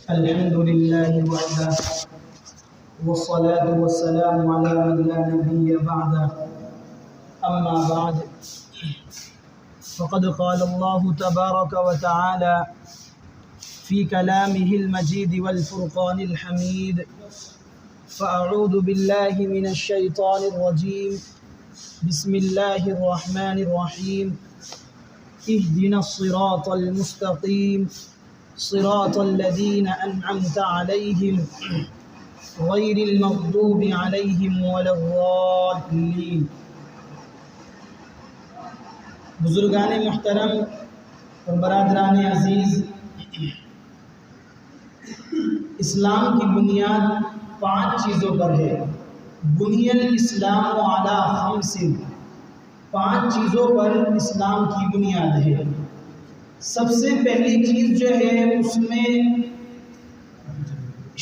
الحمد لله وحده والصلاة والسلام على من لا نبي بعده أما بعد فقد قال الله تبارك وتعالى في كلامه المجيد والفرقان الحميد فأعوذ بالله من الشيطان الرجيم بسم الله الرحمن الرحيم اهدنا الصراط المستقيم صراط الذين أنعمت عليهم غير المغضوب عليهم ولا الضالين۔ بزرگان محترم اور برادران عزیز، اسلام کی بنیاد 5 چیزوں پر ہے۔ بنی الاسلام علی 5، 5 چیزوں پر اسلام کی بنیاد ہے۔ سب سے پہلی چیز جو ہے اس میں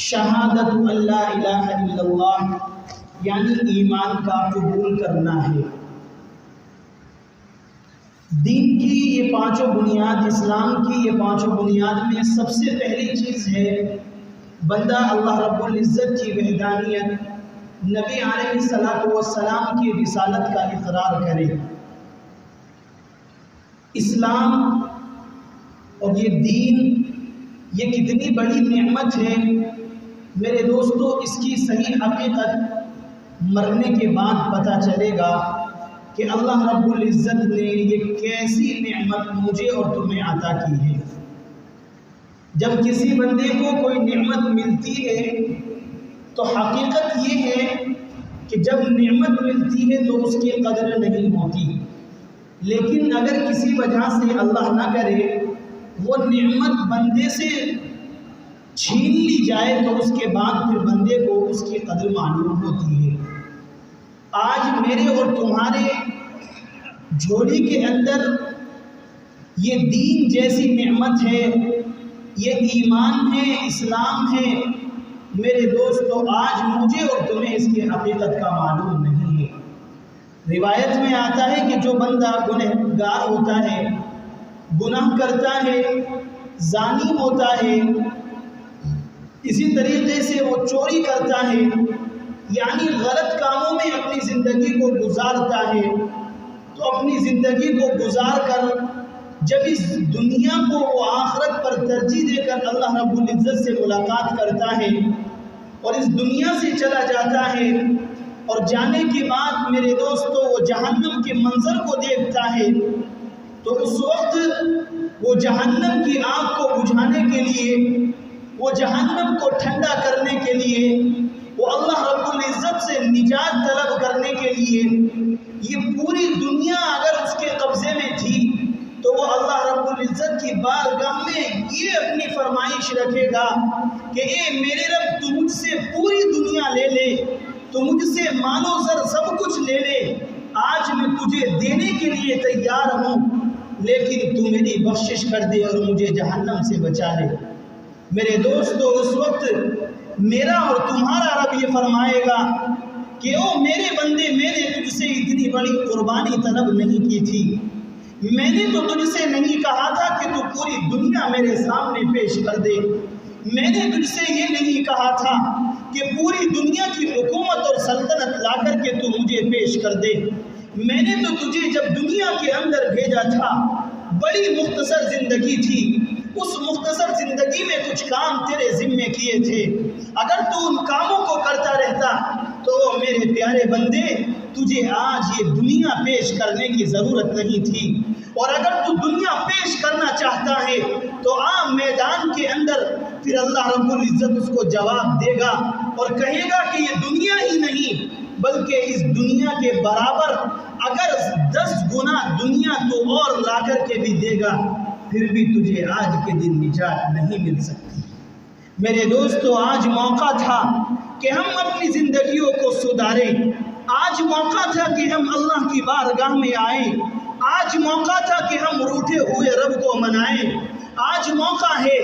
شہادت اللہ الہ الا اللہ یعنی ایمان کا قبول کرنا ہے۔ دین کی یہ 5 بنیاد، اسلام کی یہ 5 بنیاد میں سب سے پہلی چیز ہے بندہ اللہ رب العزت کی وحدانیت، نبی علیہ السلام کی رسالت کا اقرار کرے۔ اسلام اور یہ دین یہ کتنی بڑی نعمت ہے میرے دوستو، اس کی صحیح حقیقت مرنے کے بعد پتہ چلے گا کہ اللہ رب العزت نے یہ کیسی نعمت مجھے اور تمہیں عطا کی ہے۔ جب کسی بندے کو کوئی نعمت ملتی ہے تو حقیقت یہ ہے کہ جب نعمت ملتی ہے تو اس کی قدر نہیں ہوتی، لیکن اگر کسی وجہ سے اللہ نہ کرے وہ نعمت بندے سے چھین لی جائے تو اس کے بعد پھر بندے کو اس کی قدر معلوم ہوتی ہے۔ آج میرے اور تمہارے جھولی کے اندر یہ دین جیسی نعمت ہے، یہ ایمان ہے، اسلام ہے میرے دوستو، آج مجھے اور تمہیں اس کی حقیقت کا معلوم نہیں ہے۔ روایت میں آتا ہے کہ جو بندہ گنہگار ہوتا ہے، گناہ کرتا ہے، زانی ہوتا ہے، اسی طریقے سے وہ چوری کرتا ہے، یعنی غلط کاموں میں اپنی زندگی کو گزارتا ہے، تو اپنی زندگی کو گزار کر جب اس دنیا کو وہ آخرت پر ترجیح دے کر اللہ رب العزت سے ملاقات کرتا ہے اور اس دنیا سے چلا جاتا ہے، اور جانے کے بعد میرے دوستو وہ جہنم کے منظر کو دیکھتا ہے، تو اس وقت وہ جہنم کی آگ کو بجھانے کے لیے، وہ جہنم کو ٹھنڈا کرنے کے لیے، وہ اللہ رب العزت سے نجات طلب کرنے کے لیے، یہ پوری دنیا اگر اس کے قبضے میں تھی تو وہ اللہ رب العزت کی بارگاہ میں یہ اپنی فرمائش رکھے گا کہ اے میرے رب تو مجھ سے پوری دنیا لے لے، تو مجھ سے مال و زر سب کچھ لے لے، آج میں تجھے دینے کے لیے تیار ہوں، لیکن تو میری بخشش کر دے اور مجھے جہنم سے بچا لے۔ میرے دوستو اس وقت میرا اور تمہارا رب یہ فرمائے گا کہ او میرے بندے، میں نے تجھ سے اتنی بڑی قربانی طلب نہیں کی تھی، میں نے تو تجھ سے نہیں کہا تھا کہ تو پوری دنیا میرے سامنے پیش کر دے، میں نے تجھ سے یہ نہیں کہا تھا کہ پوری دنیا کی حکومت اور سلطنت لا کر کے تو مجھے پیش کر دے، میں نے تو تجھے جب دنیا کے اندر بھیجا تھا بڑی مختصر زندگی تھی، اس مختصر زندگی میں کچھ کام تیرے ذمے کیے تھے، اگر تو ان کاموں کو کرتا رہتا تو میرے پیارے بندے تجھے آج یہ دنیا پیش کرنے کی ضرورت نہیں تھی، اور اگر تو دنیا پیش کرنا چاہتا ہے تو عام میدان کے اندر پھر اللہ رب العزت اس کو جواب دے گا اور کہے گا کہ یہ دنیا ہی نہیں بلکہ اس دنیا کے برابر اگر 10 گنا دنیا تو اور لا کر کے بھی دے گا، پھر بھی تجھے آج کے دن نجات نہیں مل سکتی۔ میرے دوستو آج موقع تھا کہ ہم اپنی زندگیوں کو سدھاریں، آج موقع تھا کہ ہم اللہ کی بارگاہ میں آئیں، آج موقع تھا کہ ہم روٹھے ہوئے رب کو منائیں، آج موقع ہے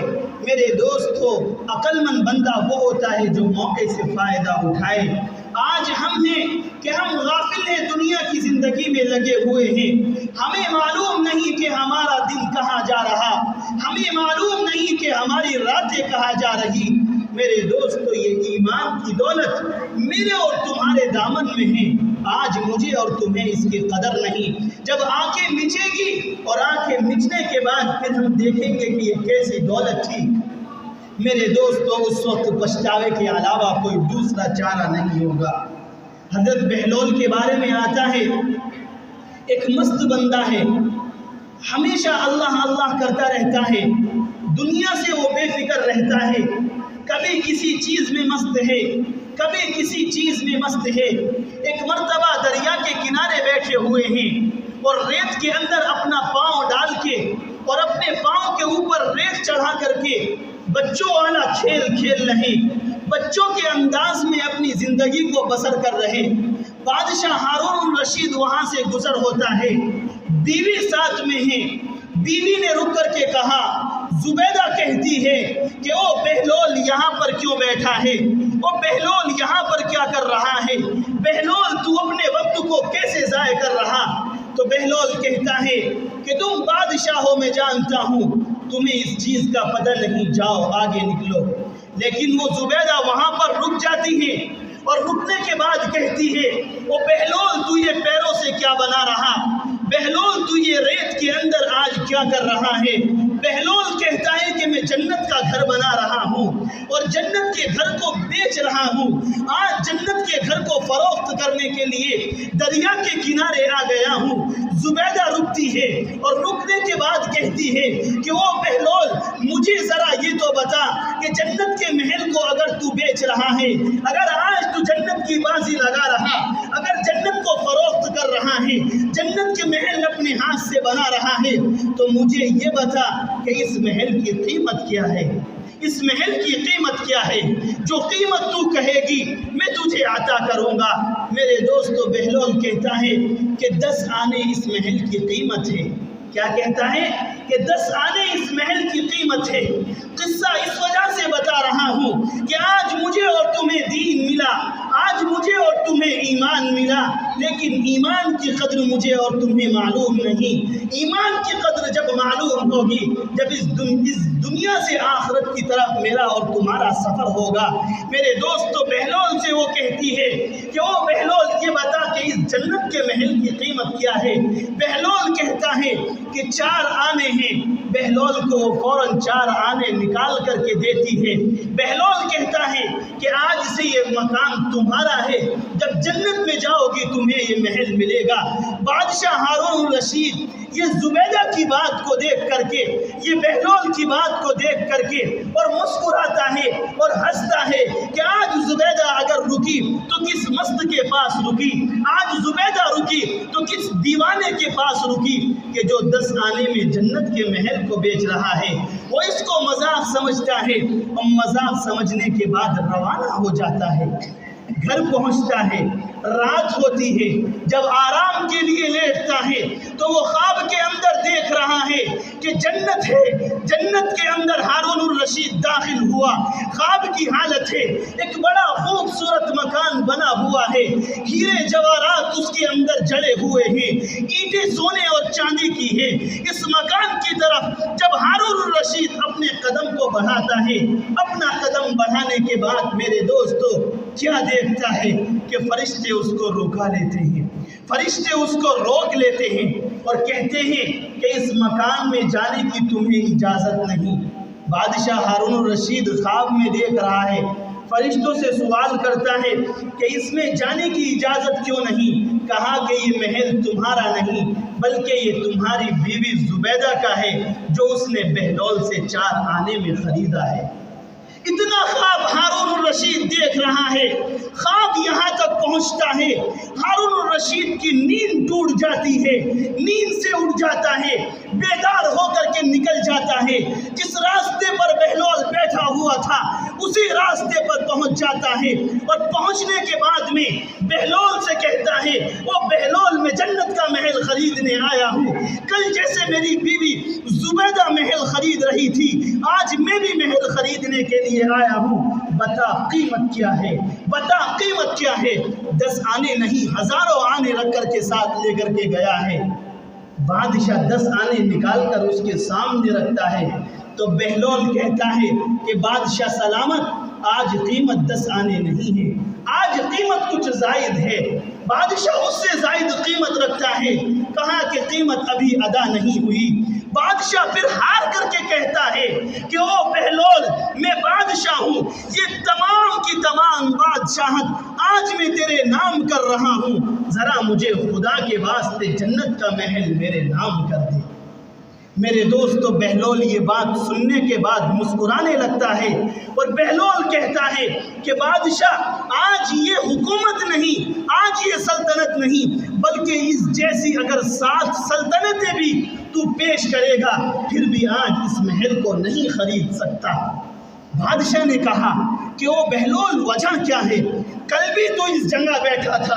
میرے دوستو، عقل مند بندہ وہ ہوتا ہے جو موقع سے فائدہ اٹھائے۔ آج ہم ہیں کہ ہم غافل ہیں، دنیا کی زندگی میں لگے ہوئے ہیں، ہمیں معلوم نہیں کہ ہمارا دن کہاں جا رہا، ہمیں معلوم نہیں کہ ہماری راتیں کہا جا رہی۔ میرے دوستو یہ ایمان کی دولت میرے اور تمہارے دامن میں ہے، آج مجھے اور تمہیں اس کی قدر نہیں۔ جب آنکھیں مچے گی اور آنکھیں مچنے کے بعد پھر ہم دیکھیں گے کہ یہ کیسی دولت تھی۔ میرے دوستو اس وقت پچھتاوے کے علاوہ کوئی دوسرا چارہ نہیں ہوگا۔ حضرت بہلول کے بارے میں آتا ہے، ایک مست بندہ ہے، ہمیشہ اللہ اللہ کرتا رہتا ہے، دنیا سے وہ بے فکر رہتا ہے، کبھی کسی چیز میں مست ہے، کبھی کسی چیز میں مست ہے۔ ایک مرتبہ دریا کے کنارے بیٹھے ہوئے ہیں اور ریت کے اندر اپنا پاؤں ڈال کے اور اپنے پاؤں کے اوپر ریت چڑھا کر کے بچوں والا کھیل کھیل رہے، بچوں کے انداز میں اپنی زندگی کو بسر کر رہے۔ بادشاہ ہارون الرشید وہاں سے گزر ہوتا ہے، بیوی ساتھ میں ہے۔ بیوی نے رک کر کے کہا، زبیدہ کہتی ہے کہ او بہلول یہاں پر کیوں بیٹھا ہے؟ او بہلول یہاں پر کیا کر رہا ہے؟ بہلول تو اپنے وقت کو کیسے ضائع کر رہا؟ تو بہلول کہتا ہے کہ تم بادشاہ ہو، میں جانتا ہوں، تمہیں اس چیز کا پتہ نہیں، جاؤ آگے نکلو۔ لیکن وہ زبیدہ وہاں پر رک جاتی ہے اور رکنے کے بعد کہتی ہے، او بہلول تو یہ پیروں سے کیا بنا رہا؟ بہلول تو یہ ریت کے اندر آج کیا کر رہا ہے؟ بہلول کہتا ہے کہ میں جنت کا گھر بنا رہا ہوں اور جنت کے گھر کو بیچ رہا ہوں، آج جنت کے گھر کو فروخت کرنے کے لیے دریا کے کنارے آ گیا ہوں۔ زبیدہ رکتی ہے اور رکنے کے بعد کہتی ہے کہ او بہلول مجھے ذرا یہ تو بتا کہ جنت کے محل کو اگر تو بیچ رہا ہے، اگر آج تو جنت کی بازی لگا رہا، اگر جنت کو فروخت کر رہا ہے، جنت کے محل اپنے ہاتھ سے بنا رہا ہے، تو مجھے یہ بتا کہ اس محل کی قیمت کیا ہے؟ اس محل کی قیمت کیا ہے؟ جو قیمت تو کہے گی میں تجھے عطا کروں گا۔ میرے دوستو بہلول کہتا ہے کہ 10 آنے اس محل کی قیمت ہے۔ کیا کہتا ہے؟ کہ 10 آنے اس محل کی قیمت ہے۔ قصہ اس وجہ سے بتا رہا ہوں کہ آج مجھے اور تمہیں دین ملا، آج مجھے اور تمہیں ایمان ملا، لیکن ایمان کی قدر مجھے اور تمہیں معلوم نہیں۔ ایمان کی قدر جب معلوم ہوگی، جب اس دنیا سے آخرت کی طرف میرا اور تمہارا سفر ہوگا۔ میرے دوستو بہلول سے وہ کہتی ہے کہ او بہلول یہ بتا کہ اس جنت کے محل کی قیمت کیا ہے؟ بہلول کہتا ہے کہ 4 آنے ہیں۔ بہلول کو وہ فوراً 4 آنے نکال کر کے دیتی ہے۔ بہلول کہتا ہے کہ آج سے یہ مکان تمہارا ہے، جب جنت میں جاؤ گی تمہیں یہ محل ملے گا۔ بادشاہ ہارون الرشید یہ زبیدہ کی بات کو دیکھ کر کے، یہ بہلول کی بات کو دیکھ کر کے اور مسکراتا ہے اور ہنستا ہے کہ آج زبیدہ اگر رکی تو کس مست کے پاس رکی، آج زبیدہ رکی تو کس دیوانے کے پاس رکی کہ جو 10 آنے میں جنت کے محل کو بیچ رہا ہے۔ وہ اس کو مذاق سمجھتا ہے اور مذاق سمجھنے کے بعد روانہ ہو جاتا ہے، گھر پہنچتا ہے، رات ہوتی ہے۔ جب آرام کے لیے لیٹتا ہے تو وہ خواب کے اندر دیکھ رہا ہے کہ جنت ہے، جنت کے اندر ہارون الرشید داخل ہوا، خواب کی حالت ہے، ایک بڑا خوبصورت مکان بنا ہوا ہے، ہیرے جواہرات اس کے اندر جڑے ہوئے ہیں، اینٹیں سونے اور چاندی کی ہے۔ اس مکان کی طرف جب ہارون الرشید اپنے قدم کو بڑھاتا ہے، اپنا قدم بڑھانے کے بعد میرے دوستو کیا دیکھتا ہے کہ فرشتے اس کو روکا لیتے ہیں، فرشتے اس کو روک لیتے ہیں اور کہتے ہیں کہ اس مکان میں جانے کی تمہیں اجازت نہیں۔ بادشاہ ہارون الرشید خواب میں دیکھ رہا ہے، فرشتوں سے سوال کرتا ہے کہ اس میں جانے کی اجازت کیوں نہیں؟ کہا کہ یہ محل تمہارا نہیں بلکہ یہ تمہاری بیوی زبیدہ کا ہے، جو اس نے بہلول سے 4 آنے میں خریدا ہے۔ اتنا خواب ہارون الرشید دیکھ رہا ہے، خواب یہاں تک پہنچتا ہے، ہارون الرشید کی نیند ٹوٹ جاتی ہے، نیند سے اٹھ جاتا ہے، بیدار ہو کر کے نکل جاتا ہے، جس راستے پر بہلول بیٹھا ہوا تھا اسی راستے پر پہنچ جاتا ہے، اور پہنچنے کے بعد میں بہلول سے کہتا ہے، وہ بہلول میں جنت کا محل خریدنے آیا ہوں، کل جیسے میری بیوی زبیدہ محل خرید رہی تھی، آج میں بھی محل خریدنے کے لیے آیا ہوں، بتا قیمت کیا ہے، بتا قیمت کیا ہے؟ 10 آنے نہیں، ہزاروں آنے رکھ کر کے ساتھ لے کر کے گیا ہے۔ بادشاہ 10 آنے نکال کر اس کے سامنے رکھتا ہے، تو بہلول کہتا ہے کہ بادشاہ سلامت، آج قیمت 10 آنے نہیں ہے، آج قیمت کچھ زائد ہے۔ بادشاہ اس سے زائد قیمت رکھتا ہے، کہا کہ قیمت ابھی ادا نہیں ہوئی۔ بادشاہ پھر ہار کر کے کہتا ہے کہ او بہلول، میں بادشاہ ہوں، یہ تمام کی تمام بادشاہت آج میں تیرے نام کر رہا ہوں، ذرا مجھے خدا کے واسطے جنت کا محل میرے نام کر دے۔ میرے دوستو، بہلول یہ بات سننے کے بعد مسکرانے لگتا ہے اور بہلول کہتا ہے کہ بادشاہ، آج یہ حکومت نہیں، آج یہ سلطنت نہیں، بلکہ اس جیسی اگر 7 سلطنتیں بھی تو پیش کرے گا پھر بھی آج اس محل کو نہیں خرید سکتا۔ بادشاہ نے کہا کہ او بہلول، وجہ کیا ہے؟ کل بھی تو اس جگہ بیٹھا تھا،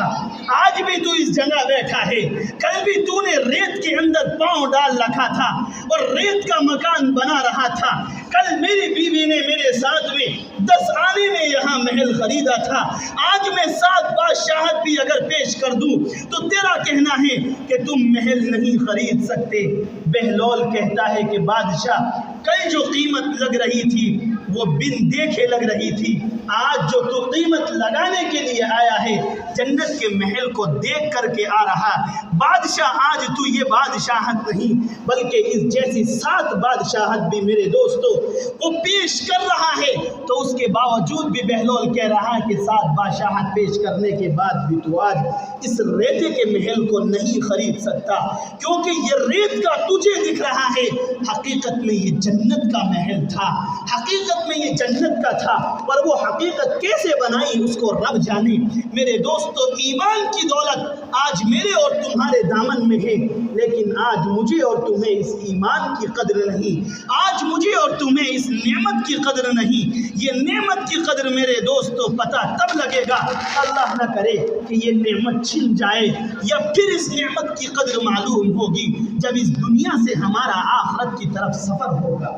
آج بھی تو اس جگہ بیٹھا ہے، کل بھی تو نے ریت کے اندر پاؤں ڈال رکھا تھا اور ریت کا مکان بنا رہا تھا، کل میری بیوی نے میرے ساتھ میں 10 آنے میں یہاں محل خریدا تھا، آج میں 7 بادشاہت بھی اگر پیش کر دوں تو تیرا کہنا ہے کہ تم محل نہیں خرید سکتے۔ بہلول کہتا ہے کہ بادشاہ، کل جو قیمت لگ رہی تھی وہ بن دیکھے لگ رہی تھی، آج جو تو قیمت لگانے کے لیے آیا ہے جنت کے محل کو دیکھ کر کے آ رہا۔ بادشاہ، آج تو یہ بادشاہت نہیں بلکہ اس جیسی 7 بادشاہت بھی میرے دوستو وہ پیش کر رہا ہے، تو اس کے باوجود بھی بہلول کہہ رہا ہے کہ 7 بادشاہت پیش کرنے کے بعد بھی تو آج اس ریتے کے محل کو نہیں خرید سکتا، کیونکہ یہ ریت کا تجھے دکھ رہا ہے، حقیقت میں یہ جنت کا محل تھا، حقیقت میں یہ جنت کا تھا، اور وہ حقیقت کیسے بنائی اس کو رب جانے۔ میرے دوستو، ایمان کی دولت آج میرے اور تمہارے دامن میں ہے، لیکن آج مجھے اور تمہیں اس ایمان کی قدر نہیں، آج مجھے اور تمہیں اس نعمت کی قدر نہیں۔ یہ نعمت کی قدر میرے دوستو پتہ تب لگے گا، اللہ نہ کرے کہ یہ نعمت چھن جائے، یا پھر اس نعمت کی قدر معلوم ہوگی جب اس دنیا سے ہمارا آخرت کی طرف سفر ہوگا۔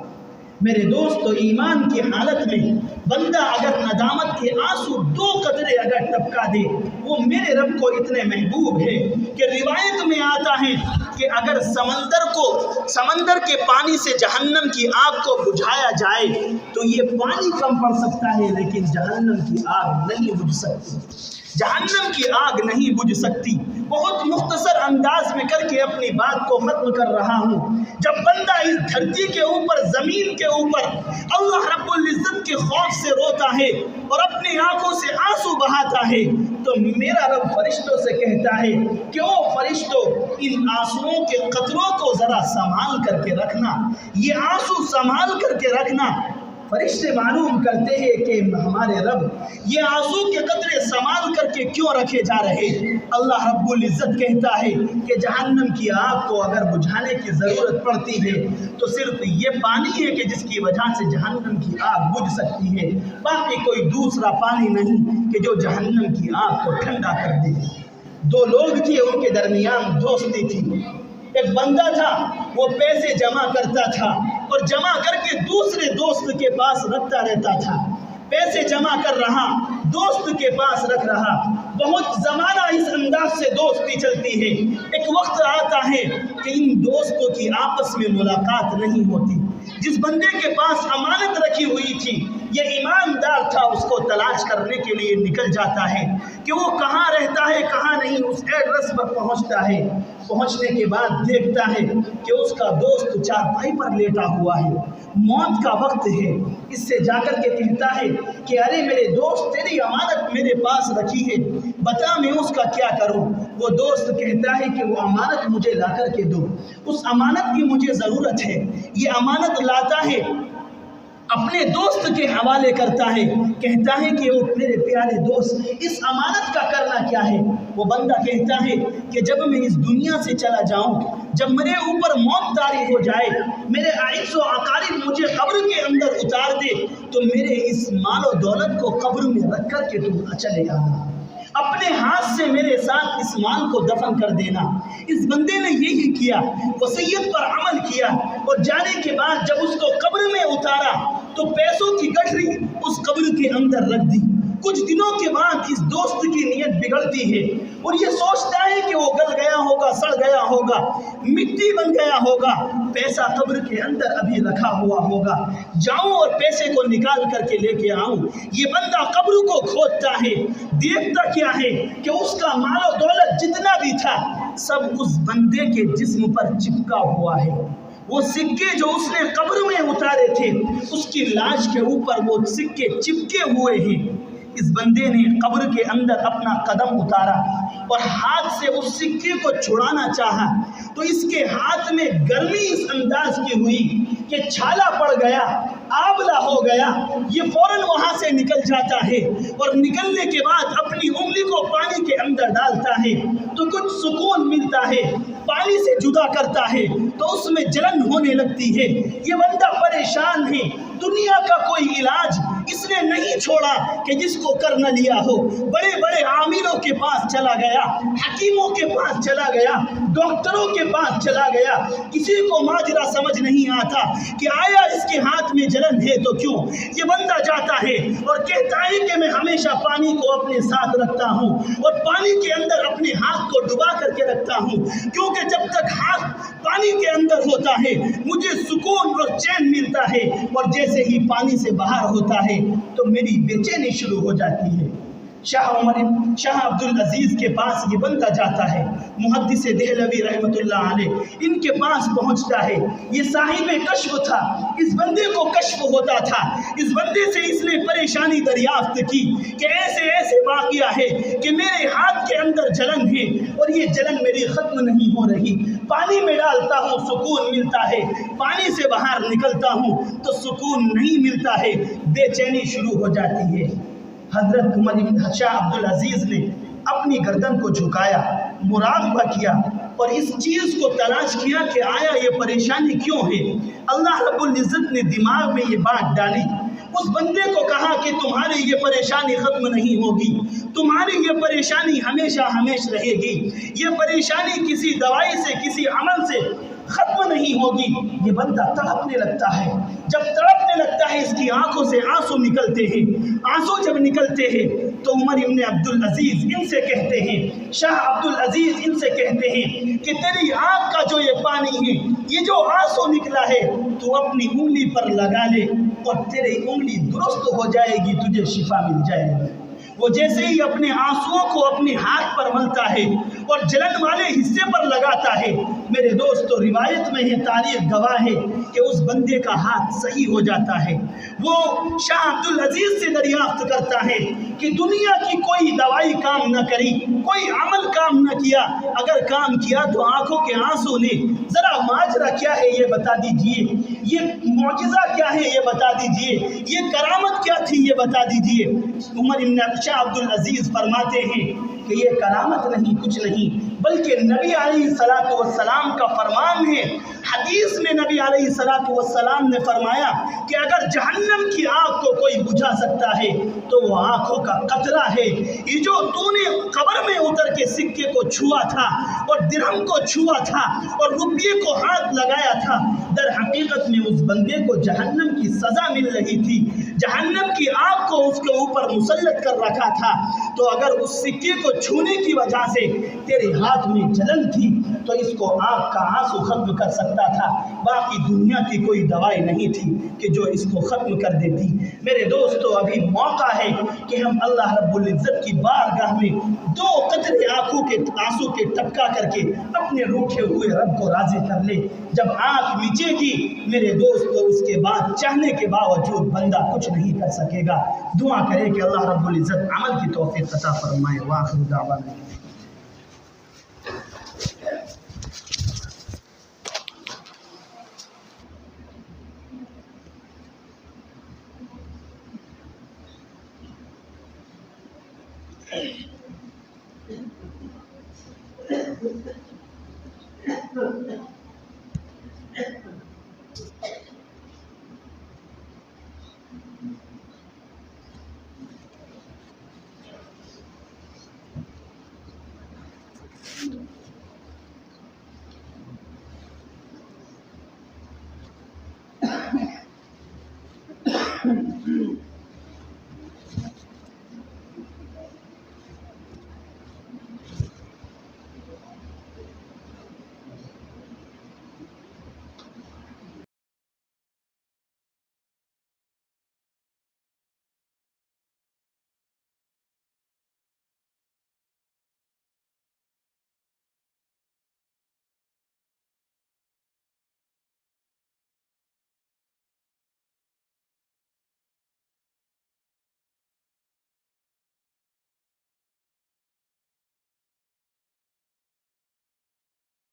میرے دوستو، ایمان کی حالت میں بندہ اگر ندامت کے آنسو 2 قطرے اگر ٹپکا دے، وہ میرے رب کو اتنے محبوب ہے کہ روایت میں آتا ہے کہ اگر سمندر کے پانی سے جہنم کی آگ کو بجھایا جائے تو یہ پانی کم پڑ سکتا ہے، لیکن جہنم کی آگ نہیں بجھ سکتی، جہنم کی آگ نہیں بجھ سکتی۔ بہت مختصر انداز میں کر کے اپنی بات کو ختم کر رہا ہوں۔ جب بندہ اس دھرتی کے اوپر، زمین کے اوپر اللہ رب العزت کے خوف سے روتا ہے اور اپنی آنکھوں سے آنسو بہاتا ہے، تو میرا رب فرشتوں سے کہتا ہے کہ او فرشتوں، ان آنسوؤں کے قطروں کو ذرا سنبھال کر کے رکھنا، یہ آنسو سنبھال کر کے رکھنا۔ فرشتے معلوم کرتے ہیں کہ ہمارے رب یہ آنسو کے قطرے سنبھال کر کے کیوں رکھے جا رہے؟ اللہ رب العزت کہتا ہے کہ جہنم کی آگ کو اگر بجھانے کی ضرورت پڑتی ہے تو صرف یہ پانی ہے کہ جس کی وجہ سے جہنم کی آگ بجھ سکتی ہے، باقی کوئی دوسرا پانی نہیں کہ جو جہنم کی آگ کو ٹھنڈا کر دے۔ 2 لوگ تھے، ان کے درمیان دوستی تھی۔ ایک بندہ تھا، وہ پیسے جمع کرتا تھا اور جمع کر کے دوسرے دوست کے پاس رکھتا رہتا تھا، پیسے جمع کر رہا، دوست کے پاس رکھ رہا، بہت زمانہ اس انداز سے دوستی چلتی ہے۔ ایک وقت آتا ہے کہ ان دوستوں کی آپس میں ملاقات نہیں ہوتی۔ جس بندے کے پاس امانت رکھی ہوئی تھی، یہ ایماندار تھا، اس کو تلاش کرنے کے لیے نکل جاتا ہے کہ وہ کہاں رہتا ہے کہاں نہیں، اس ایڈریس پر پہنچتا ہے۔ پہنچنے کے بعد دیکھتا ہے کہ اس کا دوست چارپائی پر لیٹا ہوا ہے، موت کا وقت ہے۔ اس سے جا کر کے کہتا ہے کہ ارے میرے دوست، تیری امانت میرے پاس رکھی ہے، بتا میں اس کا کیا کروں؟ وہ دوست کہتا ہے کہ وہ امانت مجھے لا کر کے دو، اس امانت کی مجھے ضرورت ہے۔ یہ امانت لاتا ہے، اپنے دوست کے حوالے کرتا ہے، کہتا ہے کہ وہ میرے پیارے دوست، اس امانت کا کرنا کیا ہے؟ وہ بندہ کہتا ہے کہ جب میں اس دنیا سے چلا جاؤں، جب میرے اوپر موت طاری ہو جائے، میرے اعز و اقارب مجھے قبر کے اندر اتار دے، تو میرے اس مال و دولت کو قبر میں رکھ کر کے تم چلے آنا، اپنے ہاتھ سے میرے ساتھ اس مال کو دفن کر دینا۔ اس بندے نے یہی کیا، وصیت پر عمل کیا، اور جانے کے بعد جب اس کو قبر میں اتارا تو پیسوں کی گٹھری اس قبر کے اندر رکھ دی، کچھ دنوں کے بعد اس دوست کی نیت بگڑتی ہے اور یہ سوچتا ہے کہ وہ گل گیا ہوگا، سڑ گیا ہوگا، مٹی بن گیا ہوگا، پیسہ قبر کے اندر ابھی رکھا ہوا ہوگا، جاؤں اور پیسے کو نکال کر کے لے کے آؤں۔ یہ بندہ قبر کو کھودتا ہے، دیکھتا کیا ہے کہ اس کا مال و دولت جتنا بھی تھا سب اس بندے کے جسم پر چپکا ہوا ہے۔ وہ سکے جو اس نے قبر میں اتارے تھے اس کی لاش کے اوپر وہ سکے چپکے ہوئے ہیں۔ اس بندے نے قبر کے اندر اپنا قدم اتارا اور ہاتھ سے اس سکے کو چھڑانا چاہا تو اس کے ہاتھ میں گرمی اس انداز کی ہوئی کہ چھالا پڑ گیا، آبلہ ہو گیا۔ یہ فوراً وہاں سے نکل جاتا ہے اور نکلنے کے بعد اپنی انگلی کو پانی کے اندر ڈالتا ہے تو کچھ سکون ملتا ہے، پانی سے جدا کرتا ہے تو اس میں جلن ہونے لگتی ہے۔ یہ بندہ پریشان ہے، دنیا کا کوئی علاج اس نے نہیں چھوڑا کہ جس کو کر نہ لیا ہو۔ بڑے بڑے عاملوں کے پاس چلا گیا، حکیموں کے پاس چلا گیا، ڈاکٹروں کے پاس چلا گیا، کسی کو ماجرا سمجھ نہیں آتا کہ آیا اس کے ہاتھ میں جلن ہے تو کیوں۔ یہ بندہ جاتا ہے اور کہتا ہے کہ میں ہمیشہ پانی کو اپنے ساتھ رکھتا ہوں اور پانی کے اندر اپنے ہاتھ کو ڈبا کر کے رکھتا ہوں، کیونکہ جب تک ہاتھ پانی کے اندر ہوتا ہے مجھے سکون اور چین ملتا ہے، اور جیسے ہی پانی سے باہر ہوتا ہے تو میری بے چینی شروع ہو جاتی ہے۔ شاہ عبدالعزیز کے پاس یہ بندہ جاتا ہے، محدث دہلوی رحمۃ اللہ علیہ ان کے پاس پہنچتا ہے۔ یہ صاحب کشف تھا، اس بندے کو کشف ہوتا تھا، اس بندے سے اس نے پریشانی دریافت کی کہ ایسے ایسے واقعہ ہے کہ میرے ہاتھ کے اندر جلن ہے اور یہ جلن میری ختم نہیں ہو رہی، پانی میں ڈالتا ہوں سکون ملتا ہے، پانی سے باہر نکلتا ہوں تو سکون نہیں ملتا ہے، بے چینی شروع ہو جاتی ہے۔ حضرت عمر بن شاہ عبدالعزیز نے اپنی گردن کو جھکایا، مراقبہ کیا اور اس چیز کو تلاش کیا کہ آیا یہ پریشانی کیوں ہے۔ اللہ رب العزت نے دماغ میں یہ بات ڈالی، اس بندے کو کہا کہ تمہاری یہ پریشانی ختم نہیں ہوگی، تمہاری یہ پریشانی ہمیشہ ہمیشہ رہے گی، یہ پریشانی کسی دوائی سے کسی عمل سے ختم نہیں ہوگی۔ یہ بندہ تڑپنے لگتا ہے، جب تڑپنے لگتا ہے اس کی آنکھوں سے آنسو نکلتے ہیں، آنسو جب نکلتے ہیں تو عمر ابن عبدالعزیز ان سے کہتے ہیں، شاہ عبدالعزیز ان سے کہتے ہیں کہ تیری آنکھ کا جو یہ پانی ہے، یہ جو آنسو نکلا ہے تو اپنی انگلی پر لگا لے اور تیری انگلی درست ہو جائے گی، تجھے شفا مل جائے گی۔ وہ جیسے ہی اپنے آنسوؤں کو اپنے ہاتھ پر ملتا ہے اور جلن والے حصے پر لگاتا ہے، میرے دوستو روایت میں ہے، تاریخ گواہ ہے کہ اس بندے کا ہاتھ صحیح ہو جاتا ہے۔ وہ شاہ عبدالعزیز سے دریافت کرتا ہے کہ دنیا کی کوئی دوائی کام نہ کری، کوئی عمل کام نہ کیا، اگر کام کیا تو آنکھوں کے آنسو نے، ذرا ماجرا کیا ہے یہ بتا دیجئے، یہ معجزہ کیا ہے یہ بتا دیجئے، یہ کرامت کیا تھی یہ بتا دیجئے۔ عمر بن شاہ عبدالعزیز فرماتے ہیں کہ یہ کرامت نہیں، کچھ نہیں، بلکہ نبی علیہ الصلوۃ والسلام کا فرمان ہے۔ حدیث میں نبی علیہ الصلوۃ والسلام نے فرمایا کہ اگر جہنم کی آگ کو کوئی بجھا سکتا ہے تو وہ آنکھوں کا قطرہ ہے۔ یہ جو تو نے قبر میں اتر کے سکے کو چھوا تھا اور درہم کو چھوا تھا اور روپیے کو ہاتھ لگایا تھا، در حقیقت میں اس بندے کو جہنم کی سزا مل رہی تھی، جہنم کی آگ کو اس کے اوپر مسلط کر رکھا تھا۔ تو اگر اس سکے کو چھونے کی وجہ سے تیرے ہاتھ میں جلن تھی تو اس کو آگ کا آنسو ختم کر سکتا تھا، باقی دنیا کی کوئی دوائی نہیں تھی کہ جو اس کو ختم کر دیتی۔ میرے دوستو ابھی موقع ہے کہ ہم اللہ رب العزت کی بارگاہ میں دو قطرے آنسو کے ٹپکا کر کے اپنے روٹھے ہوئے رب کو راضی کر لے۔ جب آنکھ مچے گی میرے دوستو اس کے بعد چاہنے کے باوجود بندہ کچھ نہیں کر سکے گا۔ دعا کرے کہ اللہ رب العزت عمل کی توفیق عطا فرمائے۔ وآخر دعوانا